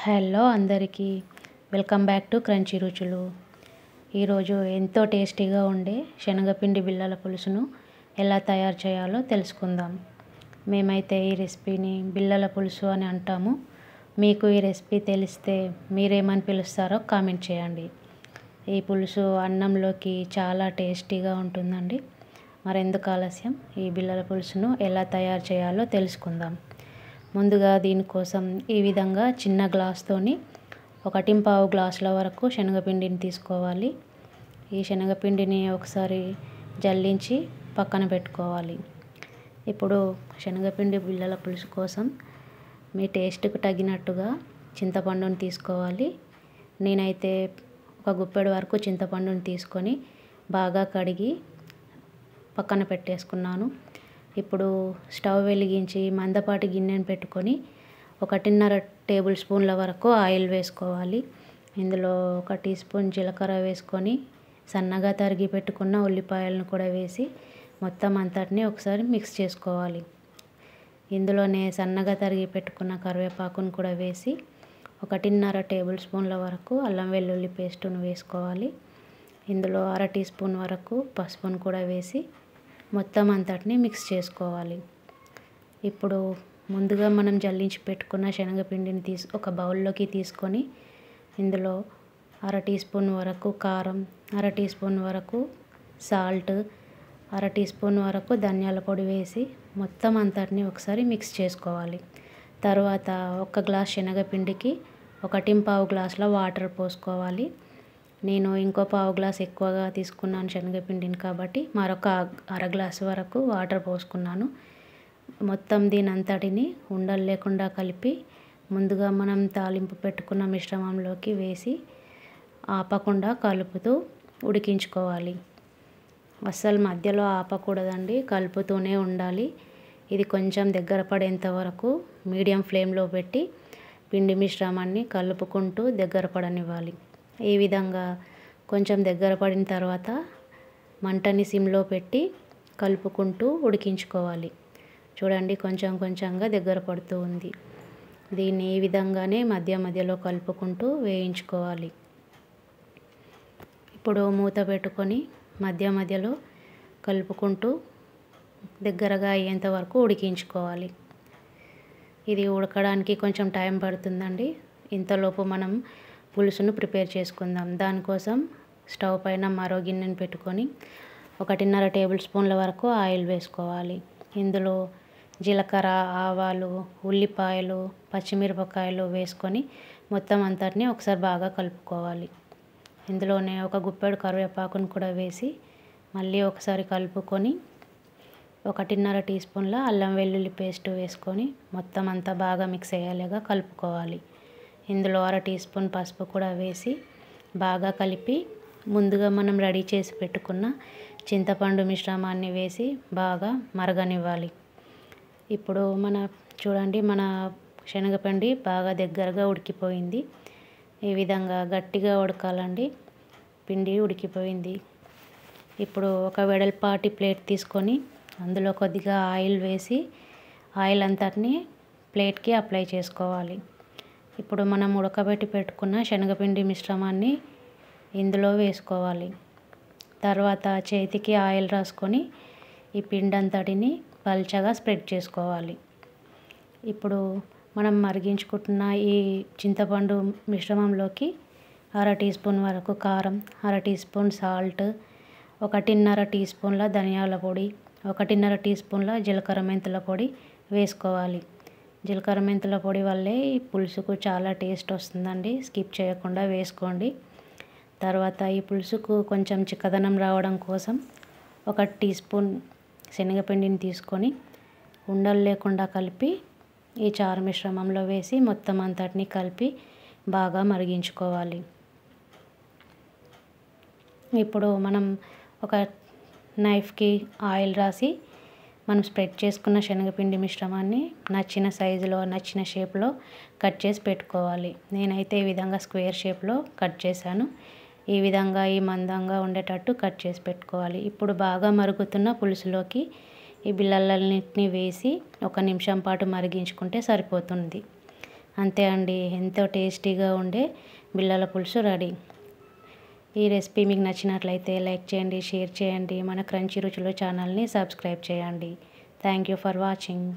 Hello అందరికీ welcome back to crunchy రుచులు. ఈరోజు ఎంతో టేస్టీగా ఉండే శనగపిండి బిళ్ళల పులుసును ఎలా తయారు చేయాలో తెలుసుకుందాం. మేమైతే ఈ రెసిపీని బిళ్ళల పులుసు అని అంటాము. మీకు ఈ రెసిపీ తెలిస్తే మీరేమని పిలుస్తారో కామెంట్ చేయండి. ఈ పులుసు అన్నంలోకి చాలా టేస్టీగా ఉంటుందండి. మరెందుకు ఆలస్యం, ఈ బిళ్ళల పులుసును ఎలా తయారు చేయాలో తెలుసుకుందాం. ముందుగా దీనికోసం ఈ విధంగా చిన్న గ్లాస్తోని 1.5 గ్లాసుల వరకు శనగపిండిని తీసుకోవాలి. ఈ శనగపిండిని ఒకసారి జల్లించి పక్కన పెట్టుకోవాలి. ఇప్పుడు శనగపిండి బిళ్ళల పులుసు కోసం మీ టేస్ట్కు తగినట్టుగా చింతపండుని తీసుకోవాలి. నేనైతే ఒక గుప్పెడు వరకు చింతపండుని తీసుకొని బాగా కడిగి పక్కన పెట్టేసుకున్నాను. ఇప్పుడు స్టవ్ వెలిగించి మందపాటి గిన్నెను పెట్టుకొని 1.5 టేబుల్ స్పూన్ల వరకు ఆయిల్ వేసుకోవాలి. ఇందులో 1 టీ స్పూన్ జీలకర్ర వేసుకొని సన్నగా తరిగి పెట్టుకున్న ఉల్లిపాయలను కూడా వేసి మొత్తం అంతటిని ఒకసారి మిక్స్ చేసుకోవాలి. ఇందులోనే సన్నగా తరిగి పెట్టుకున్న కరివేపాకును కూడా వేసి 1.5 టేబుల్ స్పూన్ల వరకు అల్లం వెల్లుల్లి పేస్టును వేసుకోవాలి. ఇందులో 1/2 టీ స్పూన్ వరకు పసుపును కూడా వేసి మొత్తం అంతటిని మిక్స్ చేసుకోవాలి. ఇప్పుడు ముందుగా మనం జల్లించి పెట్టుకున్న శనగపిండిని ఒక బౌల్లోకి తీసుకొని ఇందులో 1/2 టీ స్పూన్ వరకు కారం, 1/2 టీ స్పూన్ వరకు సాల్ట్, 1/2 టీ స్పూన్ వరకు ధనియాల పొడి వేసి మొత్తం అంతటిని ఒకసారి మిక్స్ చేసుకోవాలి. తర్వాత 1 గ్లాస్ శనగపిండికి 1.5 గ్లాసుల వాటర్ పోసుకోవాలి. నేను ఇంకో 1/2 గ్లాస్ ఎక్కువగా తీసుకున్నాను శనగపిండిని కాబట్టి మరొక 1/2 గ్లాసు వరకు వాటర్ పోసుకున్నాను. మొత్తం దీని అంతటిని ఉండలు లేకుండా కలిపి ముందుగా మనం తాలింపు పెట్టుకున్న మిశ్రమంలోకి వేసి ఆపకుండా కలుపుతూ ఉడికించుకోవాలి. అస్సలు మధ్యలో ఆపకూడదండి, కలుపుతూనే ఉండాలి. ఇది కొంచెం దగ్గర పడేంత వరకు మీడియం ఫ్లేమ్లో పెట్టి పిండి మిశ్రమాన్ని కలుపుకుంటూ దగ్గర పడనివ్వాలి. ఈ విధంగా కొంచెం దగ్గర పడిన తర్వాత మంటని సిమ్లో పెట్టి కలుపుకుంటూ ఉడికించుకోవాలి. చూడండి, కొంచెం కొంచెంగా దగ్గర పడుతూ ఉంది. దీన్ని ఈ విధంగానే మధ్య మధ్యలో కలుపుకుంటూ వేయించుకోవాలి. ఇప్పుడు మూత పెట్టుకొని మధ్య మధ్యలో కలుపుకుంటూ దగ్గరగా అయ్యేంత వరకు ఉడికించుకోవాలి. ఇది ఉడకడానికి కొంచెం టైం పడుతుందండి. ఇంతలోపు మనం పులుసును ప్రిపేర్ చేసుకుందాం. దానికోసం స్టవ్ పైన మరో గిన్నెను పెట్టుకొని 1.5 టేబుల్ స్పూన్ల వరకు ఆయిల్ వేసుకోవాలి. ఇందులో జీలకర్ర, ఆవాలు, ఉల్లిపాయలు, పచ్చిమిరపకాయలు వేసుకొని మొత్తం అంతటిని ఒకసారి బాగా కలుపుకోవాలి. ఇందులోనే ఒక గుప్పెడు కరివేపాకును కూడా వేసి మళ్ళీ ఒకసారి కలుపుకొని 1.5 టీ స్పూన్ల అల్లం వెల్లుల్లి పేస్ట్ వేసుకొని మొత్తం అంతా బాగా మిక్స్ అయ్యేలాగా కలుపుకోవాలి. ఇందులో 1/2 టీ స్పూన్ పసుపు కూడా వేసి బాగా కలిపి ముందుగా మనం రెడీ చేసి పెట్టుకున్న చింతపండు మిశ్రమాన్ని వేసి బాగా మరగనివ్వాలి. ఇప్పుడు చూడండి, మన శనగపిండి బాగా దగ్గరగా ఉడికిపోయింది. ఈ విధంగా గట్టిగా ఉడకాలండి. పిండి ఉడికిపోయింది. ఇప్పుడు ఒక వెడల్పాటి ప్లేట్ తీసుకొని అందులో కొద్దిగా ఆయిల్ వేసి ఆయిల్ అంతటిని ప్లేట్కి అప్లై చేసుకోవాలి. ఇప్పుడు మనం ఉడకబెట్టి పెట్టుకున్న శనగపిండి మిశ్రమాన్ని ఇందులో వేసుకోవాలి. తర్వాత చేతికి ఆయిల్ రాసుకొని ఈ పిండి అంతటిని పల్చగా స్ప్రెడ్ చేసుకోవాలి. ఇప్పుడు మనం మరిగించుకుంటున్న ఈ చింతపండు మిశ్రమంలోకి 1/2 టీ స్పూన్ వరకు కారం, 1/2 టీ స్పూన్ సాల్ట్, 1.5 టీ స్పూన్ల ధనియాల పొడి, 1.5 టీ స్పూన్ల జీలకర్ర మెంతుల పొడి వేసుకోవాలి. జీలకర్ర మెంతుల పొడి వల్లే ఈ పులుసుకు చాలా టేస్ట్ వస్తుందండి. స్కిప్ చేయకుండా వేసుకోండి. తర్వాత ఈ పులుసుకు కొంచెం చిక్కదనం రావడం కోసం 1 టీ స్పూన్ శనగపిండిని తీసుకొని ఉండలు లేకుండా కలిపి ఈ చారు మిశ్రమంలో వేసి మొత్తం అంతటిని కలిపి బాగా మరిగించుకోవాలి. ఇప్పుడు మనం ఒక నైఫ్కి ఆయిల్ రాసి మనం స్ప్రెడ్ చేసుకున్న శనగపిండి మిశ్రమాన్ని నచ్చిన సైజులో, నచ్చిన షేప్లో కట్ చేసి పెట్టుకోవాలి. నేనైతే ఈ విధంగా స్క్వేర్ షేప్లో కట్ చేశాను. ఈ విధంగా ఈ మందంగా ఉండేటట్టు కట్ చేసి పెట్టుకోవాలి. ఇప్పుడు బాగా మరుగుతున్న పులుసులోకి ఈ బిళ్ళలన్నింటినీ వేసి 1 నిమిషం పాటు మరిగించుకుంటే సరిపోతుంది. అంతే అండి, ఎంతో టేస్టీగా ఉండే బిళ్ళల పులుసు రెడీ. ఈ రెసిపీ మీకు నచ్చినట్లయితే లైక్ చేయండి, షేర్ చేయండి. మన క్రంచీ రుచులు ఛానల్ని సబ్స్క్రైబ్ చేయండి. Thank you for watching.